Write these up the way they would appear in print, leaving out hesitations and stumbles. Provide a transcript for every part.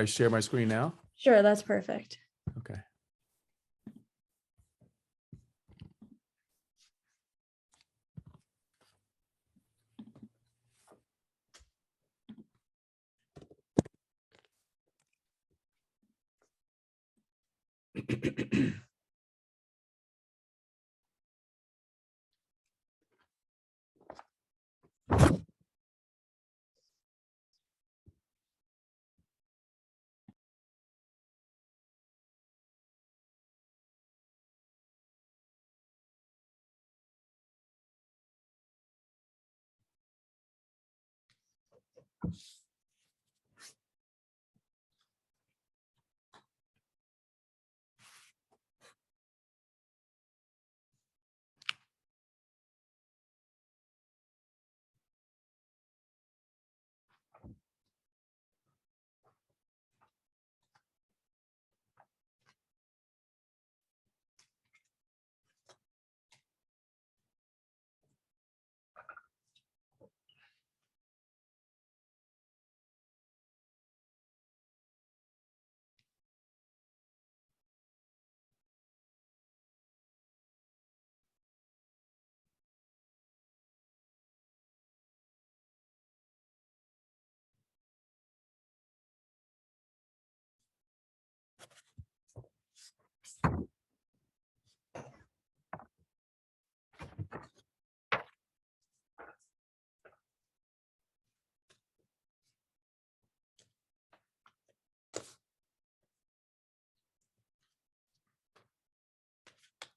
I share my screen now? Sure, that's perfect. Okay.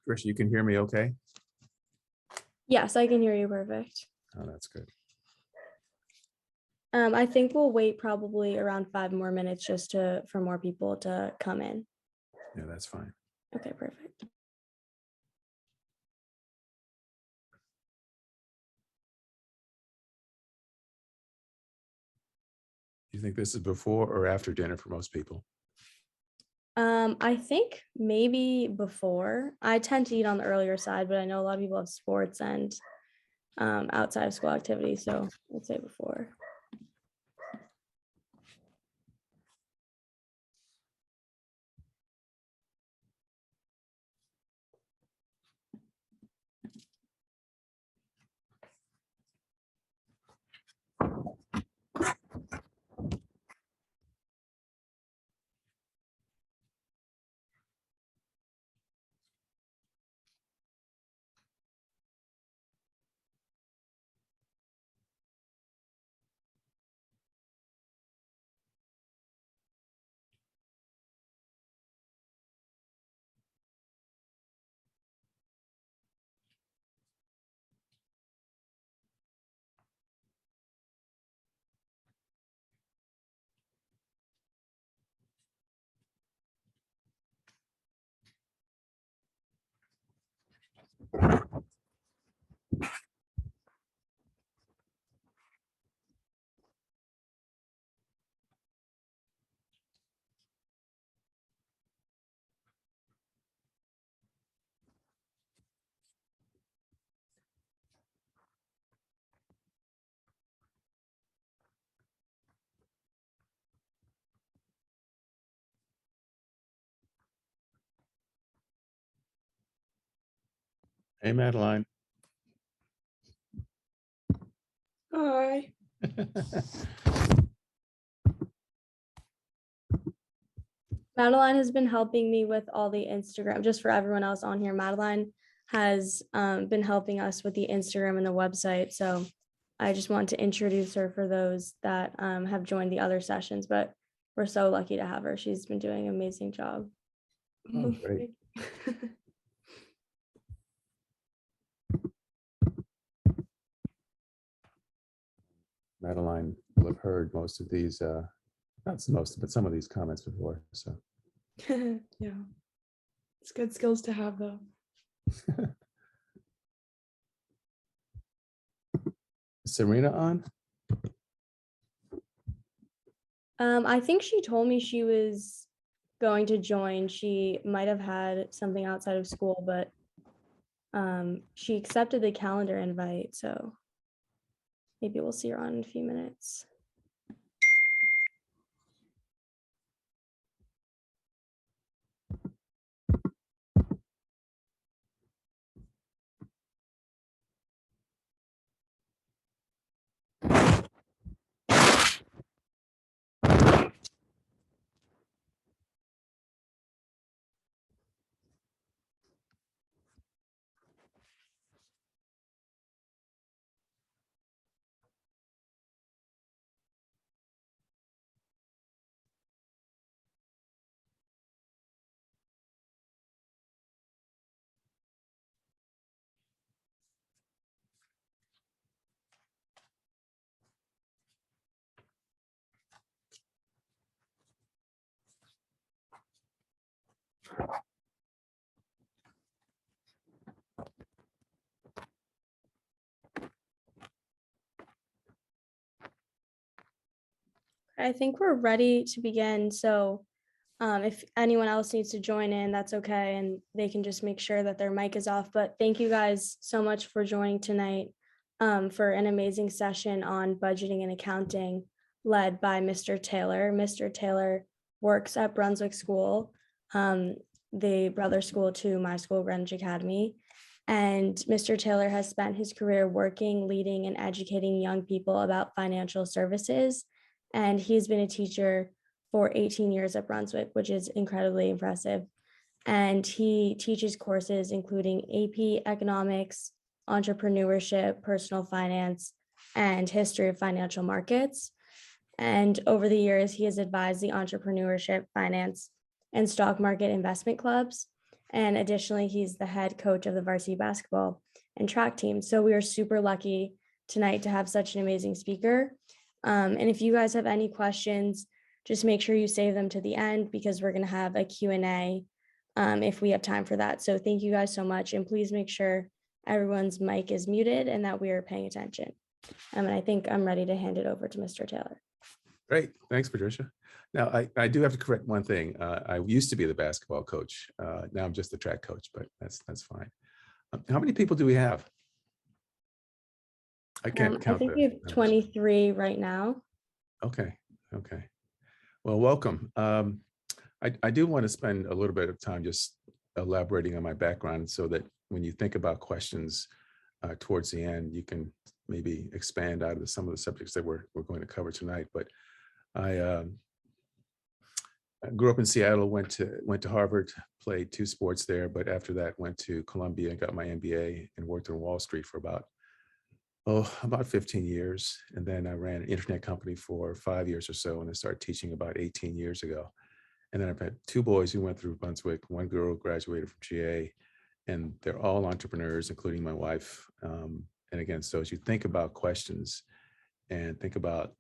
Trish, you can hear me okay? Yes, I can hear you perfect. Oh, that's good. I think we'll wait probably around 5 more minutes just for more people to come in. Yeah, that's fine. Okay, perfect. Do you think this is before or after dinner for most people? I think maybe before. I tend to eat on the earlier side, but I know a lot of people have sports and outside of school activities, so I'd say before. Hey, Madeline. Hi. Madeline has been helping me with all the Instagram, just for everyone else on here. Madeline has been helping us with the Instagram and the website. So I just want to introduce her for those that have joined the other sessions, but we're so lucky to have her. She's been doing an amazing job. Oh, great. Madeline will have heard most of these, not most, but some of these comments before. So Yeah, it's good skills to have though. is Serena on? I think she told me she was going to join. She might have had something outside of school, but she accepted the calendar invite, so maybe we'll see her on in a few minutes. I think we're ready to begin. So if anyone else needs to join in, that's okay. And they can just make sure that their mic is off. But thank you guys so much for joining tonight for an amazing session on budgeting and accounting led by Mr. Taylor. Mr. Taylor works at Brunswick School, the brother school to my school, Greenwich Academy. And Mr. Taylor has spent his career working, leading, and educating young people about financial services. And he's been a teacher for 18 years at Brunswick, which is incredibly impressive. And he teaches courses including AP Economics, entrepreneurship, personal finance, and history of financial markets. And over the years, he has advised the entrepreneurship, finance, and stock market investment clubs. And additionally, he's the head coach of the varsity basketball and track team. So we are super lucky tonight to have such an amazing speaker. And if you guys have any questions, just make sure you save them to the end because we're going to have a Q&A if we have time for that. So thank you guys so much. And please make sure everyone's mic is muted and that we are paying attention. And I think I'm ready to hand it over to Mr. Taylor. Great. Thanks, Patricia. Now, I do have to correct one thing. I used to be the basketball coach. Now I'm just the track coach, but that's fine. How many people do we have? I can't count. I think we have 23 right now. Okay. Okay. Well, welcome. I do want to spend a little bit of time just elaborating on my background so that when you think about questions towards the end, you can maybe expand out of some of the subjects that we're going to cover tonight. But I grew up in Seattle, went to Harvard, played 2 sports there, but after that went to Columbia and got my MBA and worked on Wall Street for about 15 years. And then I ran an internet company for 5 years or so, and I started teaching about 18 years ago. And then I've had 2 boys who went through Brunswick, 1 girl graduated from GA, and they're all entrepreneurs, including my wife. And again, so as you think about questions and think about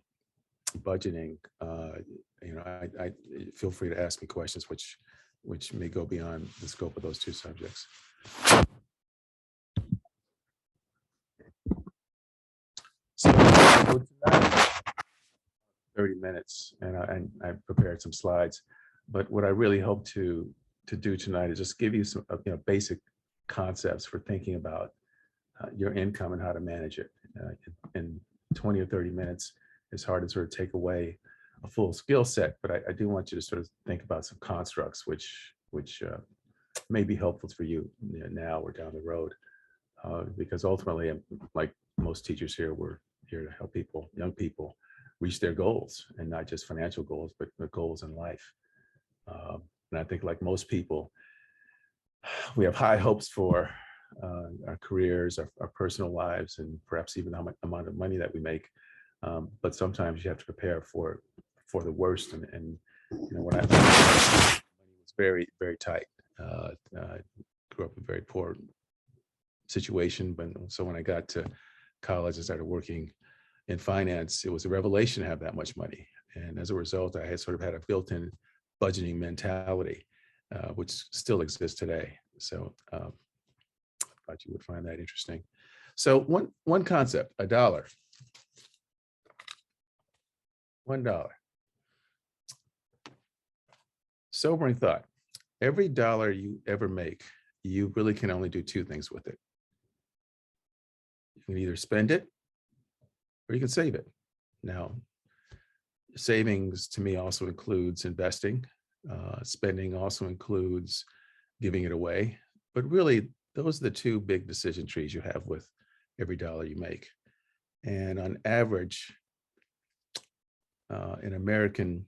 budgeting, I feel free to ask me questions which may go beyond the scope of those 2 subjects. So 30 minutes, and I prepared some slides, but what I really hope to do tonight is just give you some basic concepts for thinking about your income and how to manage it. In 20 or 30 minutes, it's hard to sort of take away a full skill set, but I do want you to sort of think about some constructs which may be helpful for you now or down the road, because ultimately, like most teachers here, we're here to help young people, reach their goals, and not just financial goals, but the goals in life. And I think, like most people, we have high hopes for our careers, our personal lives, and perhaps even the amount of money that we make. But sometimes you have to prepare for the worst. And when money was very, very tight. Grew up in a very poor situation, but so when I got to college and started working in finance, it was a revelation to have that much money. And as a result, I had sort of had a built-in budgeting mentality, which still exists today. So I thought you would find that interesting. So one concept, $1. $1. Sobering thought. Every dollar you ever make, you really can only do 2 things with it. You can either spend it or you can save it. Now, savings to me also includes investing. Spending also includes giving it away. But really, those are the 2 big decision trees you have with every dollar you make. And on average, an American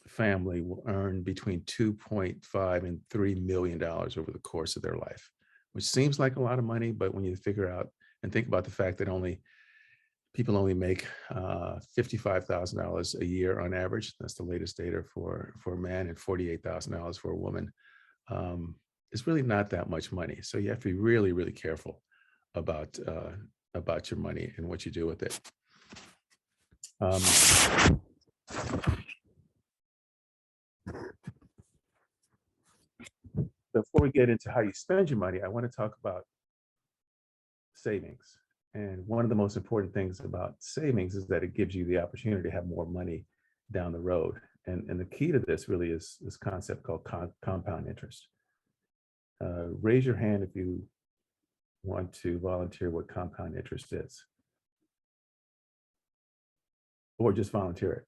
family will earn between $2.5 and $3 million over the course of their life, which seems like a lot of money, but when you figure out and think about the fact that people only make $55,000 a year on average, that's the latest data for a man, and $48,000 for a woman, it's really not that much money. So you have to be really, really careful about your money and what you do with it. we get into how you spend your money, I want to talk about savings. And one of the most important things about savings is that it gives you the opportunity to have more money down the road. And the key to this really is this concept called compound interest. Raise your hand if you want to volunteer what compound interest is, or just volunteer it.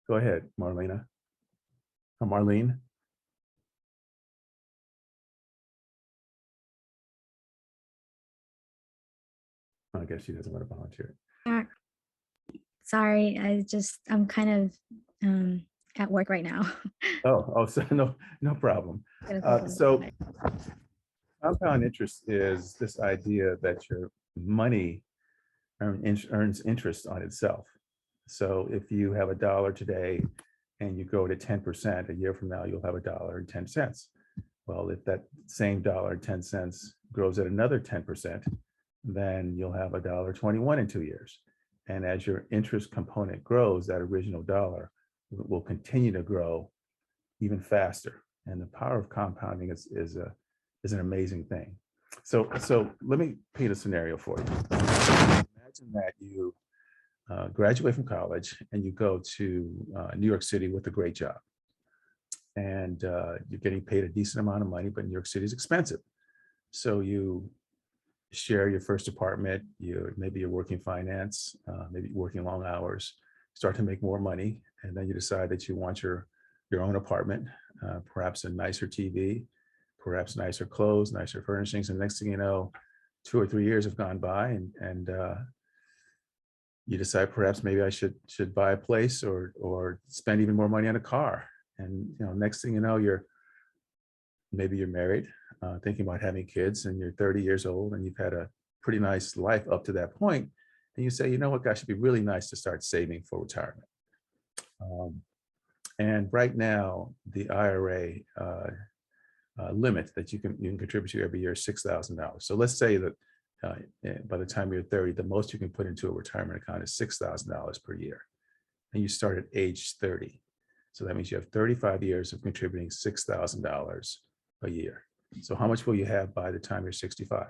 Go ahead, Marlena. Or Marlene. I guess she doesn't want to volunteer. Sorry, I'm kind of at work right now. So no problem. So compound interest is this idea that your money earns interest on itself. So if you have $1 today and you grow to 10%, a year from now, you'll have $1.10. Well, if that same $1.10 grows at another 10%, then you'll have $1.21 in 2 years. And as your interest component grows, that original dollar will continue to grow even faster. And the power of compounding is an amazing thing. So let me paint a scenario for you. Imagine that you graduate from college and you go to New York City with a great job. And you're getting paid a decent amount of money, but New York City is expensive. So you share your first apartment, maybe you're working finance, maybe working long hours, start to make more money, and then you decide that you want your own apartment, perhaps a nicer TV, perhaps nicer clothes, nicer furnishings, and next thing you know, 2 or 3 years have gone by, and you decide perhaps maybe I should buy a place or spend even more money on a car, and next thing you know, maybe you're married, thinking about having kids, and you're 30 years old and you've had a pretty nice life up to that point, and you say, you know what, gosh, it'd be really nice to start saving for retirement. And right now, the IRA limit that you can contribute to every year is $6,000. So let's say that by the time you're 30, the most you can put into a retirement account is $6,000 per year, and you start at age 30. So that means you have 35 years of contributing $6,000 a year. So how much will you have by the time you're 65?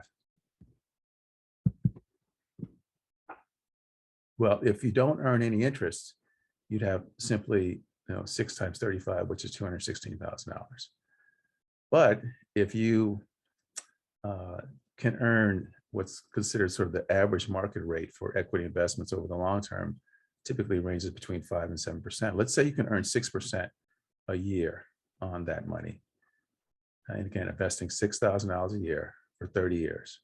Well, if you don't earn any interest, you'd have simply 6 times 35, which is $216,000. But if you can earn what's considered sort of the average market rate for equity investments over the long term, typically ranges between 5 and 7%. Let's say you can earn 6% a year on that money. And again, investing $6,000 a year for 30 years.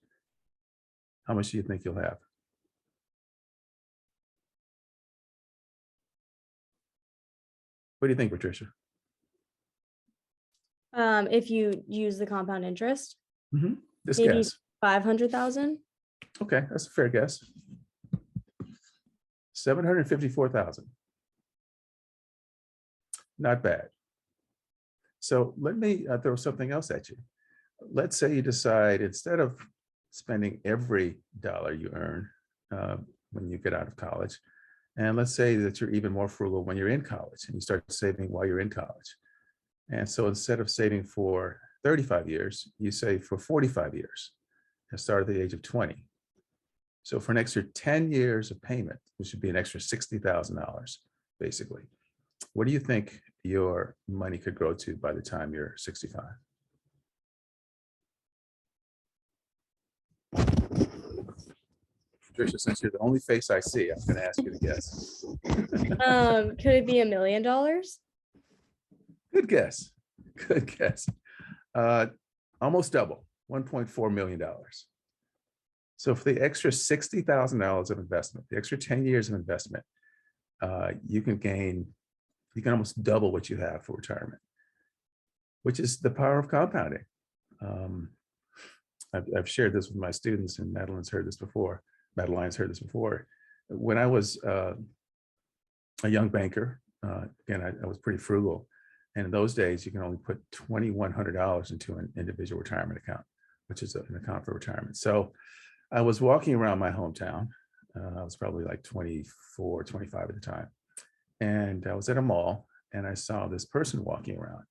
How much do you think you'll have? What do you think, Patricia? If you use the compound interest, Just maybe guess. 500,000. Okay, that's a fair guess. 754,000. Not bad. So let me throw something else at you. Let's say you decide, instead of spending every dollar you earn when you get out of college, and let's say that you're even more frugal when you're in college and you start saving while you're in college. And so instead of saving for 35 years, you save for 45 years and start at the age of 20. So for an extra 10 years of payment, which would be an extra $60,000, basically. What do you think your money could grow to by the time you're 65? Patricia, since you're the only face I see, I'm going to ask you to guess. Could it be $1 million? Good guess. Good guess. Almost double, $1.4 million. So for the extra $60,000 of investment, the extra 10 years of investment, you can almost double what you have for retirement, which is the power of compounding. I've shared this with my students, and Madeline's heard this before. When I was a young banker, again, I was pretty frugal. And in those days, you can only put $2,100 into an individual retirement account, which is an account for retirement. So I was walking around my hometown. I was probably like 24, 25 at the time. And I was at a mall and I saw this person walking around.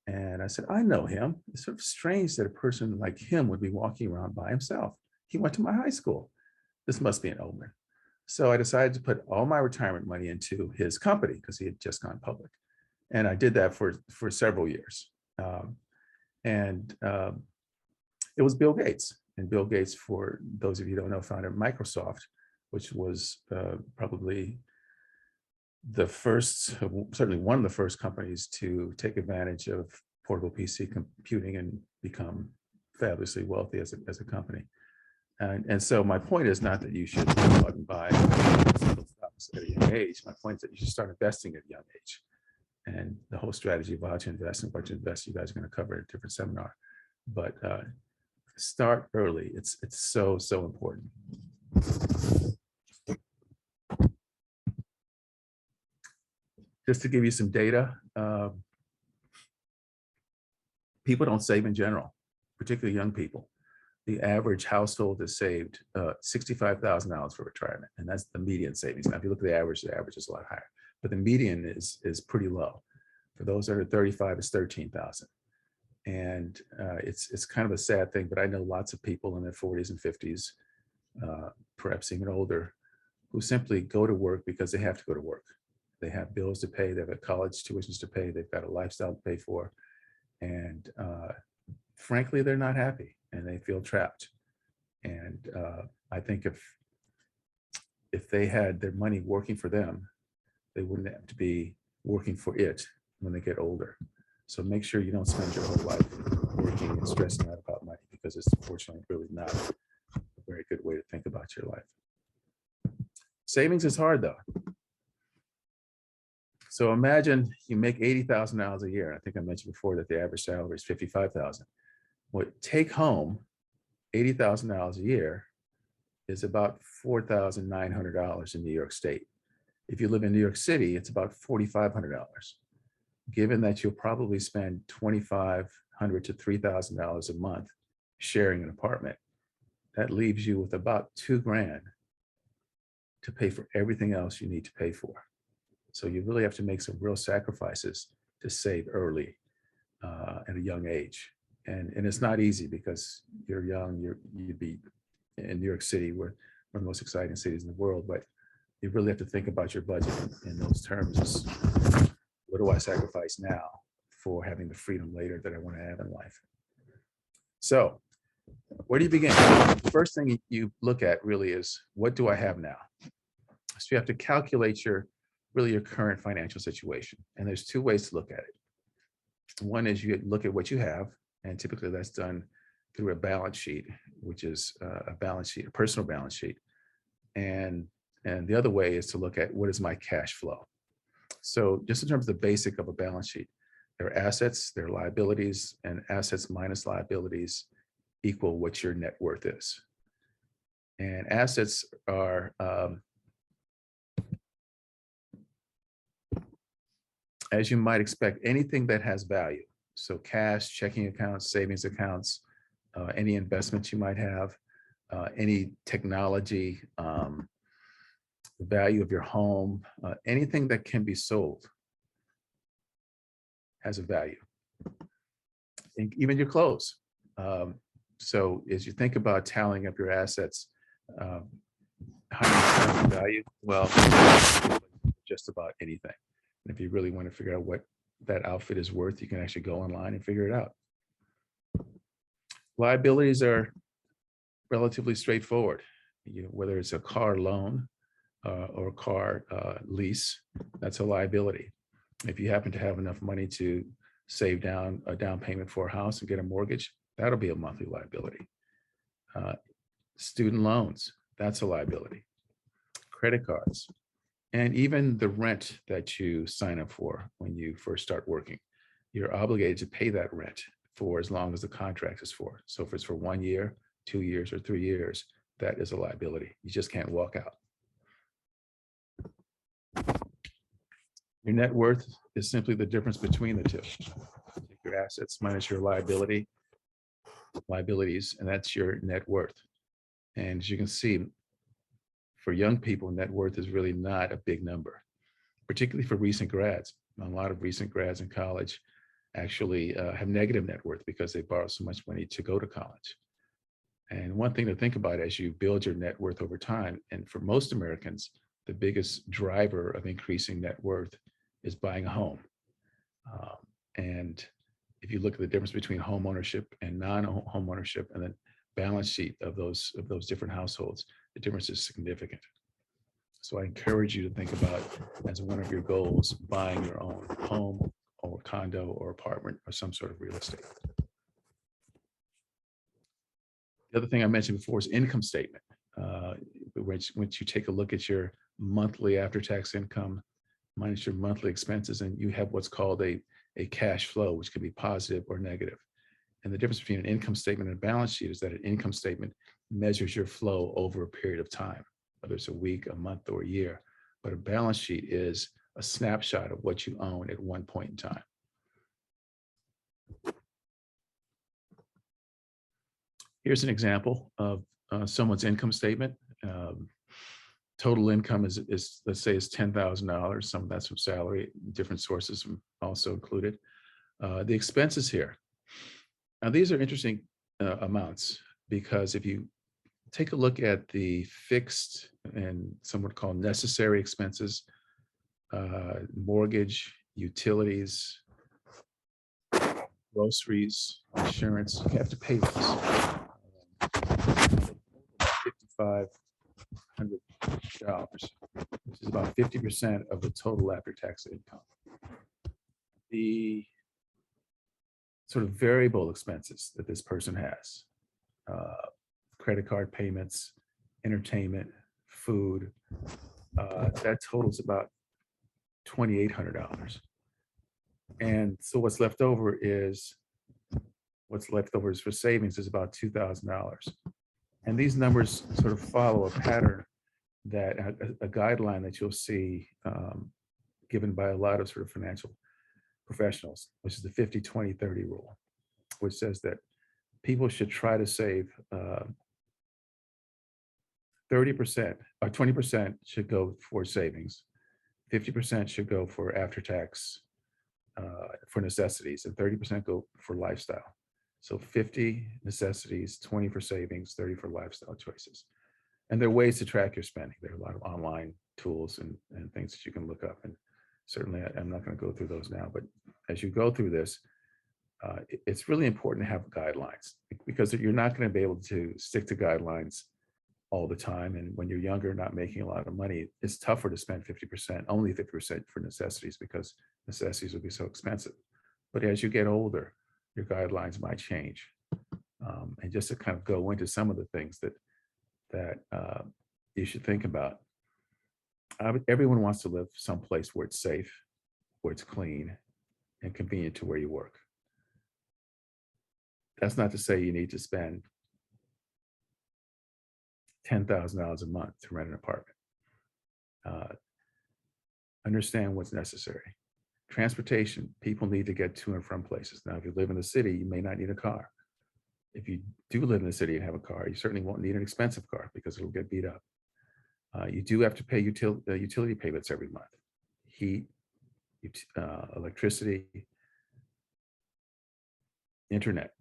And I said, I know him. It's sort of strange that a person like him would be walking around by himself. He went to my high school. This must be an omen. So I decided to put all my retirement money into his company because he had just gone public. And I did that for several years. It was Bill Gates. And Bill Gates, for those of you who don't know, founded Microsoft, which was probably the first, certainly one of the first companies to take advantage of portable PC computing and become fabulously wealthy as a company. And so my point is not that you should go out and buy stocks at a young age. My point is that you should start investing at a young age. And the whole strategy of how to invest and what to invest, you guys are going to cover in a different seminar. But start early. It's so important. Just to give you some data, people don't save in general, particularly young people. The average household has saved $65,000 for retirement, and that's the median savings. Now, if you look at the average is a lot higher, but the median is pretty low. For those that are 35, it's 13,000, and it's kind of a sad thing. But I know lots of people in their 40s and 50s, perhaps even older, who simply go to work because they have to go to work. They have bills to pay, they have college tuitions to pay, they've got a lifestyle to pay for, and frankly, they're not happy and they feel trapped. And I think if they had their money working for them, they wouldn't have to be working for it when they get older. So make sure you don't spend your whole life working and stressing out about money, because it's unfortunately really not a very good way to think about your life. Savings is hard though. So imagine you make $80,000 a year. I think I mentioned before that the average salary is $55,000. What take home $80,000 a year is about $4,900 in New York State. If you live in New York City, it's about $4,500. Given that you'll probably spend $2,500 to $3,000 a month sharing an apartment, that leaves you with about $2,000 to pay for everything else you need to pay for. So you really have to make some real sacrifices to save early at a young age. And it's not easy because you're young, you'd be in New York City, one of the most exciting cities in the world, but you really have to think about your budget in those terms. What do I sacrifice now for having the freedom later that I want to have in life? So where do you begin? The first thing you look at really is, what do I have now? So you have to calculate your current financial situation. And there's two ways to look at it. One is you look at what you have, and typically that's done through a balance sheet, which is a personal balance sheet. And the other way is to look at, what is my cash flow? So just in terms of the basic of a balance sheet, there are assets, there are liabilities, and assets minus liabilities equal what your net worth is. And assets are as you might expect, anything that has value. So cash, checking accounts, savings accounts, any investments you might have, any technology, the value of your home, anything that can be sold has a value. Even your clothes. So as you think about tallying up your assets, how do you value? Well, just about anything. And if you really want to figure out what that outfit is worth, you can actually go online and figure it out. Liabilities are relatively straightforward. Whether it's a car loan or a car lease, that's a liability. If you happen to have enough money to save down a down payment for a house and get a mortgage, that'll be a monthly liability. Student loans, that's a liability. Credit cards, and even the rent that you sign up for when you first start working, you're obligated to pay that rent for as long as the contract is for. So if it's for 1 year, 2 years, or 3 years, that is a liability. You just can't walk out. Your net worth is simply the difference between the two. Take your assets minus your liabilities, and that's your net worth. And as you can see, for young people, net worth is really not a big number, particularly for recent grads. A lot of recent grads in college actually have negative net worth because they borrow so much money to go to college. And one thing to think about as you build your net worth over time, and for most Americans, the biggest driver of increasing net worth is buying a home. And if you look at the difference between home ownership and non-home ownership, and then balance sheet of those different households, the difference is significant. So I encourage you to think about, as one of your goals, buying your own home or condo or apartment or some sort of real estate. The other thing I mentioned before is income statement. Once you take a look at your monthly after-tax income minus your monthly expenses, and you have what's called a cash flow, which can be positive or negative. And the difference between an income statement and a balance sheet is that an income statement measures your flow over a period of time, whether it's a week, a month, or a year. But a balance sheet is a snapshot of what you own at one point in time. Here's an example of someone's income statement. Total income is let's say is $10,000. Some of that's from salary, different sources also included. The expenses here. Now these are interesting amounts, because if you take a look at the fixed and some would call necessary expenses, mortgage, utilities, groceries, insurance, you have to pay those. $5,500, which is about 50% of the total after-tax income. The sort of variable expenses that this person has, credit card payments, entertainment, food, that totals about $2,800. And so what's left over is for savings is about $2,000. And these numbers sort of follow a pattern that a guideline that you'll see given by a lot of sort of financial professionals, which is the 50-20-30 rule, which says that people should try to save 30% or 20% should go for savings, 50% should go for after-tax for necessities, and 30% go for lifestyle. So 50 necessities, 20 for savings, 30 for lifestyle choices. And there are ways to track your spending. There are a lot of online tools and things that you can look up. And certainly I'm not going to go through those now, but as you go through this, it's really important to have guidelines, because you're not going to be able to stick to guidelines all the time. And when you're younger, not making a lot of money, it's tougher to spend 50%, only 50% for necessities, because necessities will be so expensive. But as you get older, your guidelines might change. And just to kind of go into some of the things that you should think about. Everyone wants to live someplace where it's safe, where it's clean, and convenient to where you work. That's not to say you need to spend $10,000 a month to rent an apartment. Understand what's necessary. Transportation, people need to get to and from places. Now, if you live in the city, you may not need a car. If you do live in the city and have a car, you certainly won't need an expensive car because it'll get beat up. You do have to pay utility payments every month. Heat, electricity, internet.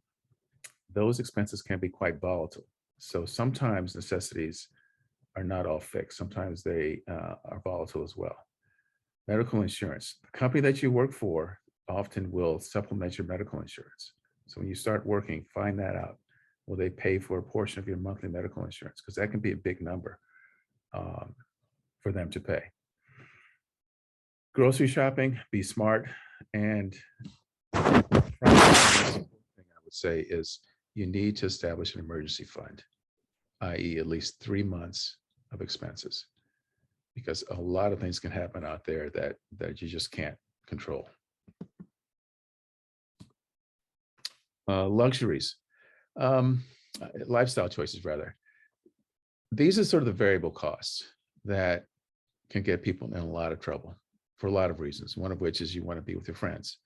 Those expenses can be quite volatile. So sometimes necessities are not all fixed. Sometimes they are volatile as well. Medical insurance. The company that you work for often will supplement your medical insurance. So when you start working, find that out. Will they pay for a portion of your monthly medical insurance? Because that can be a big number for them to pay. Grocery shopping, be smart. And the thing I would say is you need to establish an emergency fund, i.e. at least 3 months of expenses, because a lot of things can happen out there that you just can't control. Luxuries, lifestyle choices rather. These are sort of the variable costs that can get people in a lot of trouble for a lot of reasons. One of which is you want to be with your friends.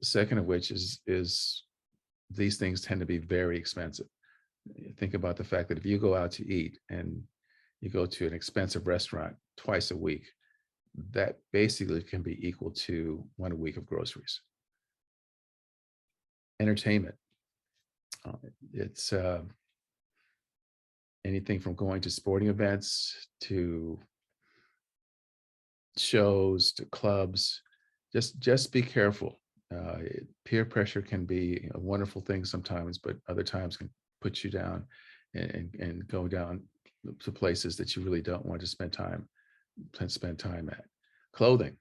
Second of which is these things tend to be very expensive. Think about the fact that if you go out to eat and you go to an expensive restaurant twice a week, that basically can be equal to 1 week of groceries. Entertainment. It's anything from going to sporting events to shows to clubs. Just be careful. Peer pressure can be a wonderful thing sometimes, but other times can put you down and go down to places that you really don't want to spend time at. Clothing.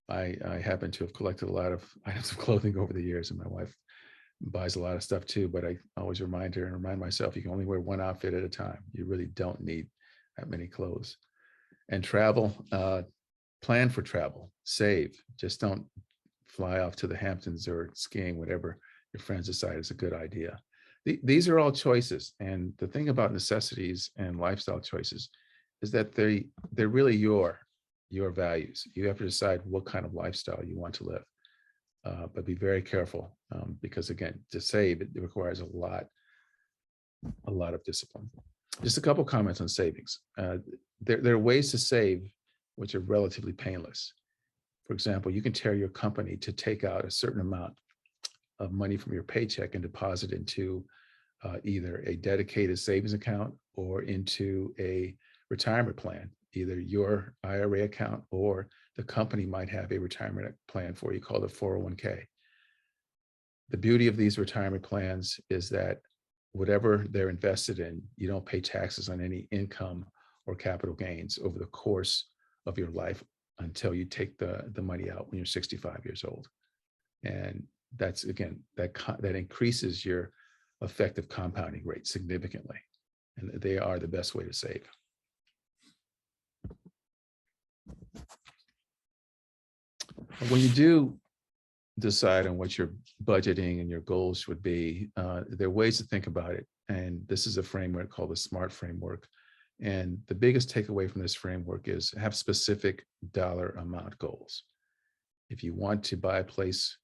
I happen to have collected a lot of items of clothing over the years, and my wife buys a lot of stuff too, but I always remind her and remind myself, you can only wear one outfit at a time. You really don't need that many clothes. And travel, plan for travel, save. Just don't fly off to the Hamptons or skiing, whatever your friends decide is a good idea. These are all choices. And the thing about necessities and lifestyle choices is that they're really your values. You have to decide what kind of lifestyle you want to live. But be very careful because, again, to save, it requires a lot of discipline. Just a couple comments on savings. There are ways to save which are relatively painless. For example, you can tell your company to take out a certain amount of money from your paycheck and deposit into either a dedicated savings account or into a retirement plan, either your IRA account or the company might have a retirement plan for you called a 401k. The beauty of these retirement plans is that whatever they're invested in, you don't pay taxes on any income or capital gains over the course of your life until you take the money out when you're 65 years old. And that's, again, that increases your effective compounding rate significantly. And they are the best way to save. When you do decide on what your budgeting and your goals would be, there are ways to think about it. And this is a framework called the SMART framework. And the biggest takeaway from this framework is have specific dollar amount goals. If you want to buy a place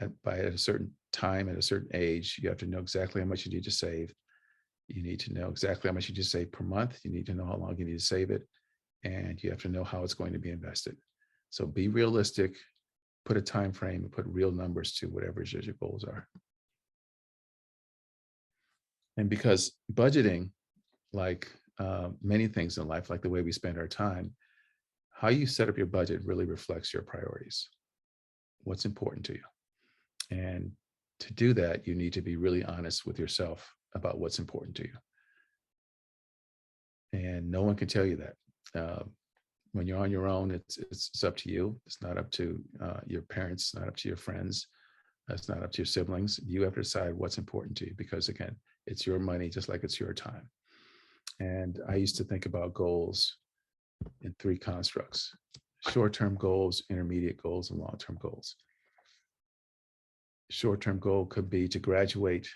at a certain time at a certain age, you have to know exactly how much you need to save. You need to know exactly how much you need to save per month. You need to know how long you need to save it. And you have to know how it's going to be invested. So be realistic, put a time frame, and put real numbers to whatever your goals are. And because budgeting, like many things in life, like the way we spend our time, how you set up your budget really reflects your priorities, what's important to you. And to do that, you need to be really honest with yourself about what's important to you. And no one can tell you that. When you're on your own, it's up to you. It's not up to your parents, not up to your friends. It's not up to your siblings. You have to decide what's important to you because, again, it's your money, just like it's your time. And I used to think about goals in three constructs: short-term goals, intermediate goals, and long-term goals. Short-term goal could be to graduate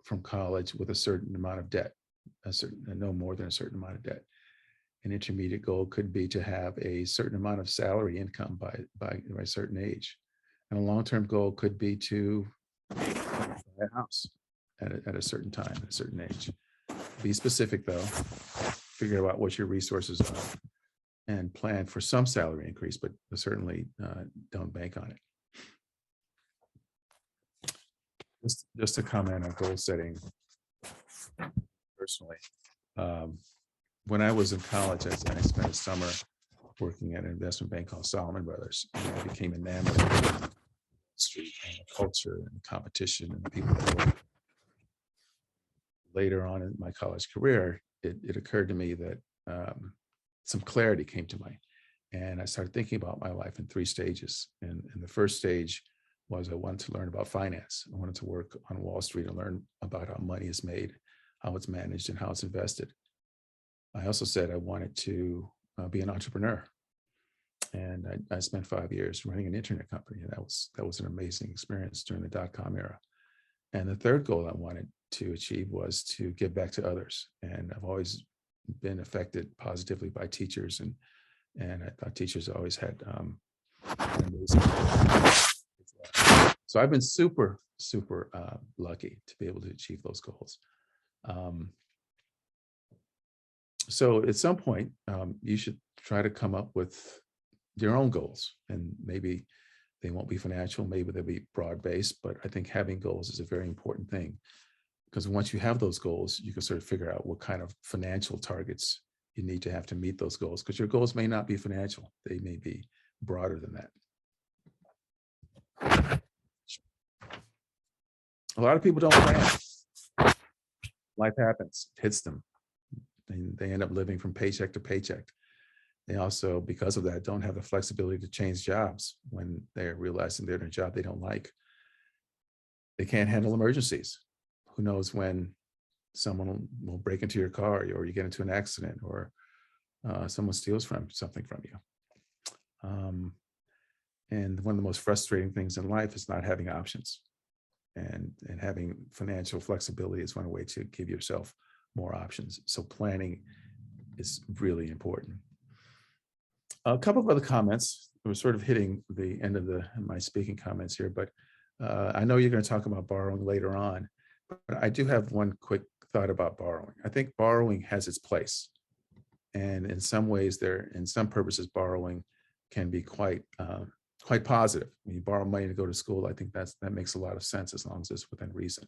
from college with a certain amount of debt, no more than a certain amount of debt. An intermediate goal could be to have a certain amount of salary income by a certain age. And a long-term goal could be to buy a house at a certain time, at a certain age. Be specific though, figure out what your resources are and plan for some salary increase, but certainly don't bank on it. Just to comment on goal setting personally. When I was in college, I spent a summer working at an investment bank called Solomon Brothers. And I became enamored with the street and the culture and the competition and the people that work. Later on in my college career, it occurred to me that some clarity came to me. And I started thinking about my life in three stages. And the first stage was I wanted to learn about finance. I wanted to work on Wall Street and learn about how money is made, how it's managed, and how it's invested. I also said I wanted to be an entrepreneur. And I spent 5 years running an internet company. And that was an amazing experience during the dot-com era. And the third goal I wanted to achieve was to give back to others. And I've always been affected positively by teachers. And I thought teachers always had amazing. So I've been super, super lucky to be able to achieve those goals. So at some point, you should try to come up with your own goals and maybe They won't be financial, maybe they'll be broad-based, but I think having goals is a very important thing, because once you have those goals, you can sort of figure out what kind of financial targets you need to have to meet those goals, because your goals may not be financial. They may be broader than that. A lot of people don't plan. Life happens, it hits them, and they end up living from paycheck to paycheck. They also, because of that, don't have the flexibility to change jobs when they're realizing they're in a job they don't like. They can't handle emergencies. Who knows when someone will break into your car, or you get into an accident, or someone steals something from you. And one of the most frustrating things in life is not having options. And having financial flexibility is one way to give yourself more options. So planning is really important. A couple of other comments. We're sort of hitting the end of my speaking comments here, but I know you're going to talk about borrowing later on, but I do have one quick thought about borrowing. I think borrowing has its place. And in some ways, in some purposes, borrowing can be quite positive. When you borrow money to go to school, I think that makes a lot of sense as long as it's within reason.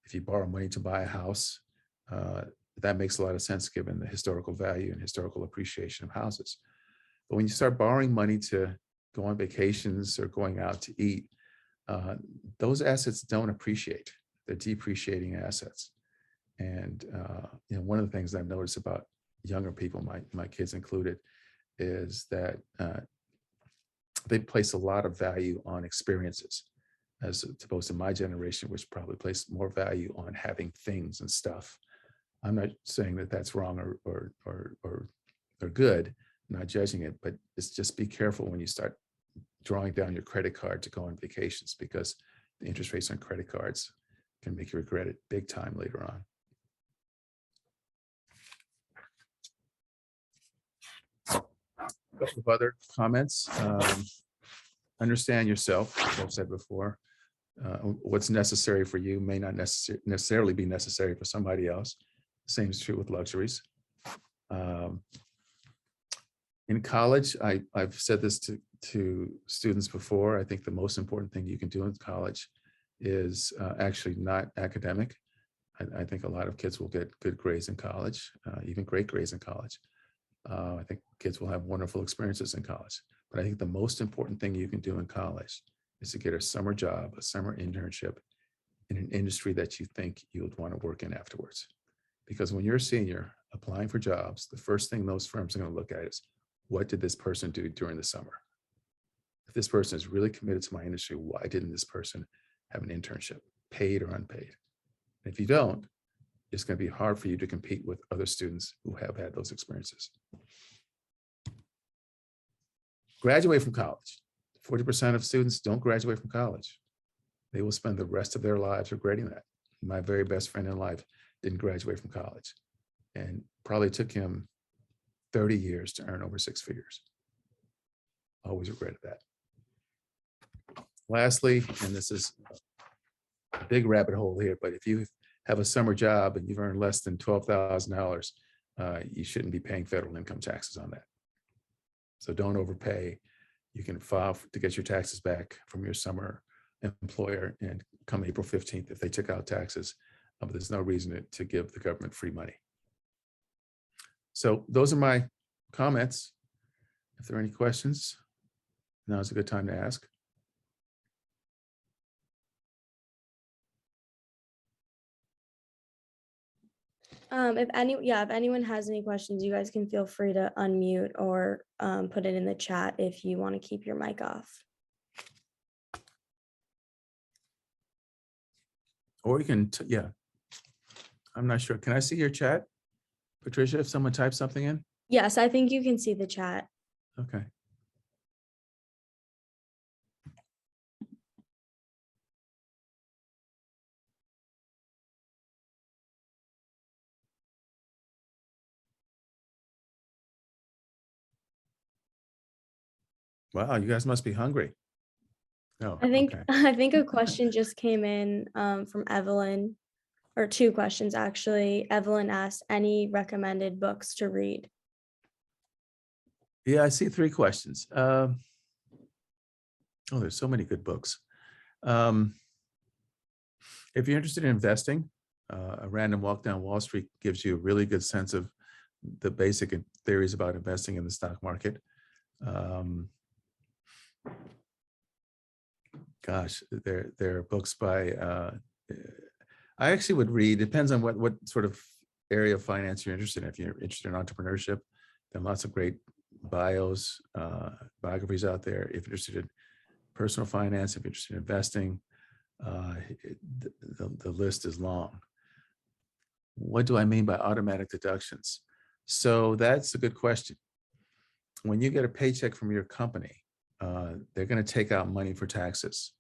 If you borrow money to buy a house, that makes a lot of sense given the historical value and historical appreciation of houses. But when you start borrowing money to go on vacations or going out to eat, those assets don't appreciate. They're depreciating assets. And one of the things I've noticed about younger people, my kids included, is that they place a lot of value on experiences, as opposed to my generation, which probably placed more value on having things and stuff. I'm not saying that that's wrong or good. I'm not judging it, but it's just be careful when you start drawing down your credit card to go on vacations, because the interest rates on credit cards can make you regret it big time later on. A couple of other comments. Understand yourself, as I've said before. What's necessary for you may not necessarily be necessary for somebody else. Same is true with luxuries. In college, I've said this to students before. I think the most important thing you can do in college is actually not academic. I think a lot of kids will get good grades in college, even great grades in college. I think kids will have wonderful experiences in college. But I think the most important thing you can do in college is to get a summer job, a summer internship in an industry that you think you would want to work in afterwards. Because when you're a senior applying for jobs, the first thing those firms are going to look at is, what did this person do during the summer? If this person is really committed to my industry, why didn't this person have an internship, paid or unpaid? And if you don't, it's going to be hard for you to compete with other students who have had those experiences. Graduate from college. 40% of students don't graduate from college. They will spend the rest of their lives regretting that. My very best friend in life didn't graduate from college, and probably took him 30 years to earn over 6 figures. Always regretted that. Lastly, and this is a big rabbit hole here, but if you have a summer job and you've earned less than $12,000, you shouldn't be paying federal income taxes on that. So don't overpay. You can file to get your taxes back from your summer employer, and come April 15th, if they took out taxes, but there's no reason to give the government free money. So those are my comments. If there are any questions, now is a good time to ask. If anyone has any questions, you guys can feel free to unmute or put it in the chat if you want to keep your mic off. Or you can, yeah. I'm not sure. Can I see your chat, Patricia, if someone types something in? Yes, I think you can see the chat. Okay. Wow, you guys must be hungry. No, I think okay. I think a question just came in from Evelyn, or 2 questions actually. Evelyn asked, any recommended books to read? Yeah, I see 3 questions. Oh, there's so many good books. Um, if you're interested in investing, A Random Walk Down Wall Street gives you a really good sense of the basic theories about investing in the stock market. Um, gosh, there are books by, I actually would read, depends on what sort of area of finance you're interested in. If you're interested in entrepreneurship, then lots of great biographies out there. If you're interested in personal finance, if you're interested in investing, the list is long. What do I mean by automatic deductions? So that's a good question. When you get a paycheck from your company, they're going to take out money for taxes,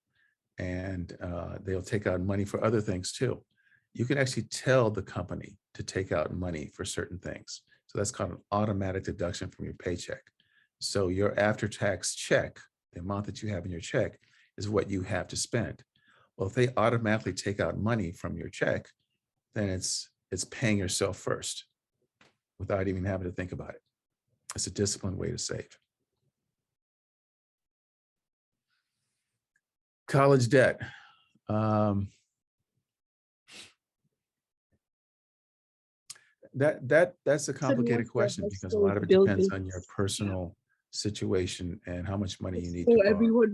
and they'll take out money for other things too. You can actually tell the company to take out money for certain things. So that's called an automatic deduction from your paycheck. So your after-tax check, the amount that you have in your check, is what you have to spend. Well, if they automatically take out money from your check, then it's paying yourself first without even having to think about it. It's a disciplined way to save. College debt. That's a complicated question because a lot of it depends on your personal situation and how much money you need to borrow.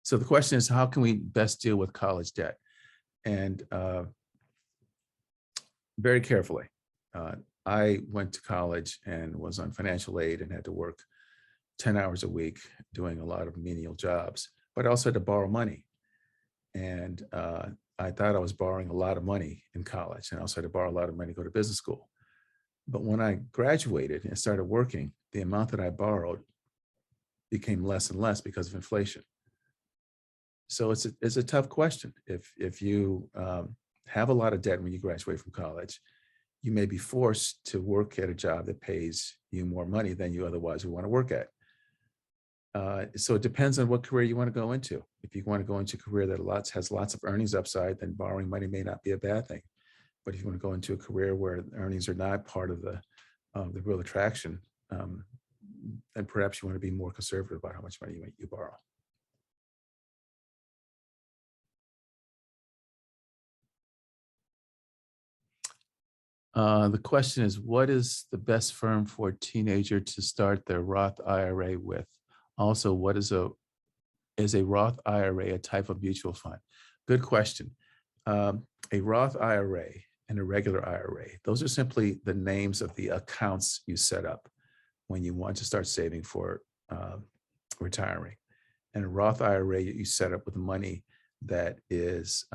So the question is, how can we best deal with college debt? And very carefully. I went to college and was on financial aid and had to work 10 hours a week doing a lot of menial jobs, but I also had to borrow money. And I thought I was borrowing a lot of money in college, and I also had to borrow a lot of money to go to business school. But when I graduated and started working, the amount that I borrowed became less and less because of inflation. So it's a tough question. If you have a lot of debt when you graduate from college, you may be forced to work at a job that pays you more money than you otherwise would want to work at. So it depends on what career you want to go into. If you want to go into a career that has lots of earnings upside, then borrowing money may not be a bad thing. But if you want to go into a career where earnings are not part of the real attraction, then perhaps you want to be more conservative about how much money you borrow. The question is, what is the best firm for a teenager to start their Roth IRA with? Also, what is a Roth IRA a type of mutual fund? Good question. A Roth IRA and a regular IRA, those are simply the names of the accounts you set up when you want to start saving for retiring. And a Roth IRA you set up with money that has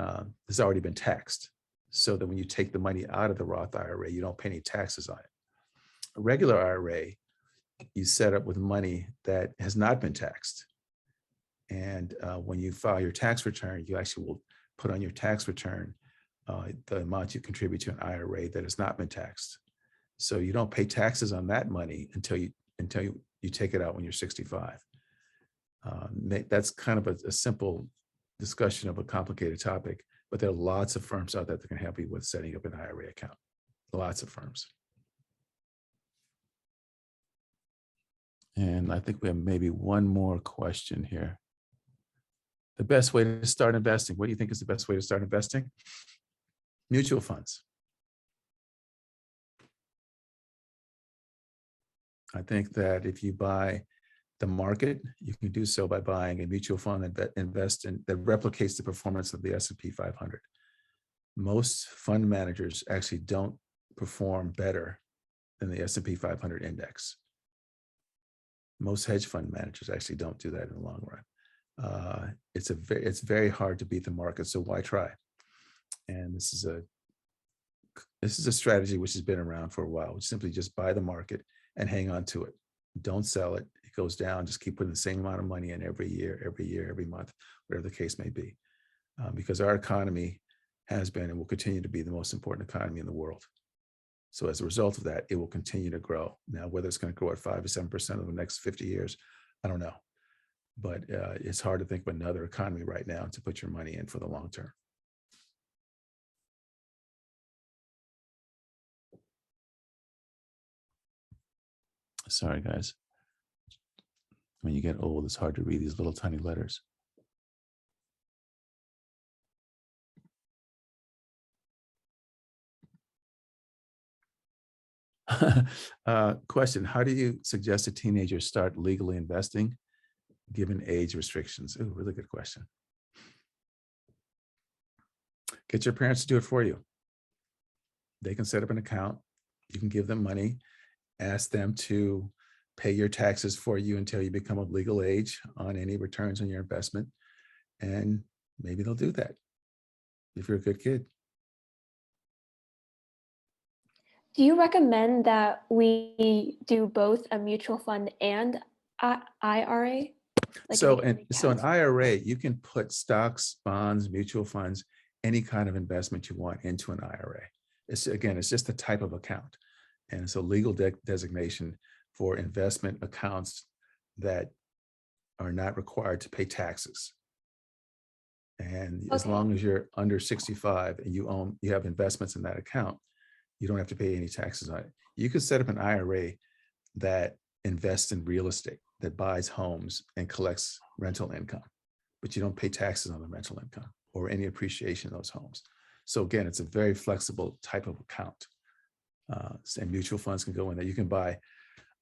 already been taxed, so that when you take the money out of the Roth IRA, you don't pay any taxes on it. A regular IRA you set up with money that has not been taxed. And when you file your tax return, you actually will put on your tax return the amount you contribute to an IRA that has not been taxed. So you don't pay taxes on that money until you take it out when you're 65. That's kind of a simple discussion of a complicated topic, but there are lots of firms out there that can help you with setting up an IRA account. Lots of firms. And I think we have maybe one more question here. The best way to start investing. What do you think is the best way to start investing? Mutual funds. I think that if you buy the market, you can do so by buying a mutual fund that replicates the performance of the S&P 500. Most fund managers actually don't perform better than the S&P 500 index. Most hedge fund managers actually don't do that in the long run. It's very hard to beat the market, so why try? And this is a strategy which has been around for a while, which simply just buy the market and hang on to it. Don't sell it. It goes down. Just keep putting the same amount of money in every year, every month, whatever the case may be, because our economy has been and will continue to be the most important economy in the world. So as a result of that, it will continue to grow. Now, whether it's going to grow at 5 or 7% over the next 50 years, I don't know. But it's hard to think of another economy right now to put your money in for the long term. Sorry, guys. When you get old, it's hard to read these little tiny letters. Question, how do you suggest a teenager start legally investing given age restrictions? Oh, really good question. Get your parents to do it for you. They can set up an account. You can give them money, ask them to pay your taxes for you until you become of legal age on any returns on your investment. And maybe they'll do that if you're a good kid. Do you recommend that we do both a mutual fund and IRA? Like So an an IRA, you can put stocks, bonds, mutual funds, any kind of investment you want into an IRA. It's just a type of account. And it's a legal designation for investment accounts that are not required to pay taxes. And as long as you're under 65 and you have investments in that account, you don't have to pay any taxes on it. You could set up an IRA that invests in real estate, that buys homes and collects rental income, but you don't pay taxes on the rental income or any appreciation of those homes. So again, it's a very flexible type of account. And mutual funds can go in there. You can buy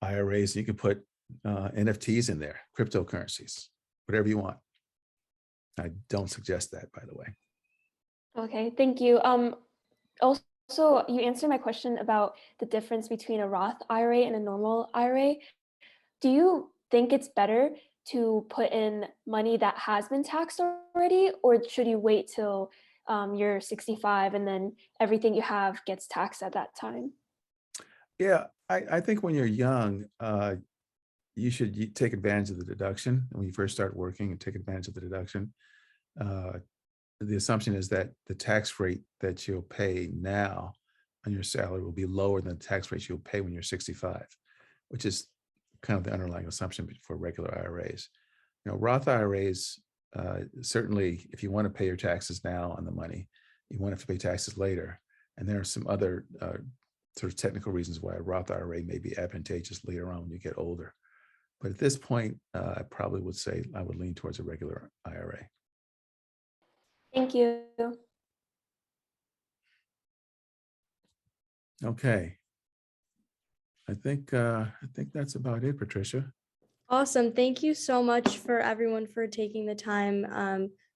IRAs, you can put NFTs in there, cryptocurrencies, whatever you want. I don't suggest that, by the way. Okay, thank you. Also, you answered my question about the difference between a Roth IRA and a normal IRA. Do you think it's better to put in money that has been taxed already, or should you wait till you're 65 and then everything you have gets taxed at that time? Yeah, I think when you're young, you should take advantage of the deduction. When you first start working and take advantage of the deduction, the assumption is that the tax rate that you'll pay now on your salary will be lower than the tax rate you'll pay when you're 65, which is kind of the underlying assumption for regular IRAs. You know, Roth IRAs, certainly if you want to pay your taxes now on the money, you won't have to pay taxes later. And there are some other sort of technical reasons why a Roth IRA may be advantageous later on when you get older. But at this point, I probably would say I would lean towards a regular IRA. Thank you. Okay. I think that's about it, Patricia. Awesome. Thank you so much for everyone for taking the time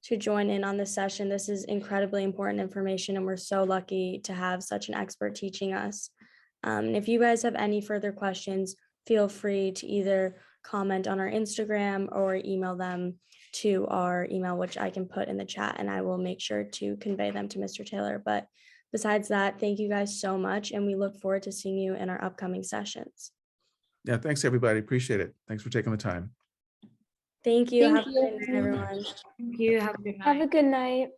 to join in on this session. This is incredibly important information, and we're so lucky to have such an expert teaching us. And if you guys have any further questions, feel free to either comment on our Instagram or email them to our email, which I can put in the chat, and I will make sure to convey them to Mr. Taylor. But besides that, thank you guys so much, and we look forward to seeing you in our upcoming sessions. Yeah, thanks everybody. Appreciate it. Thanks for taking the time. Thank you. Thank Have a good night, everyone. Thank you. Have a good night. Have a good night.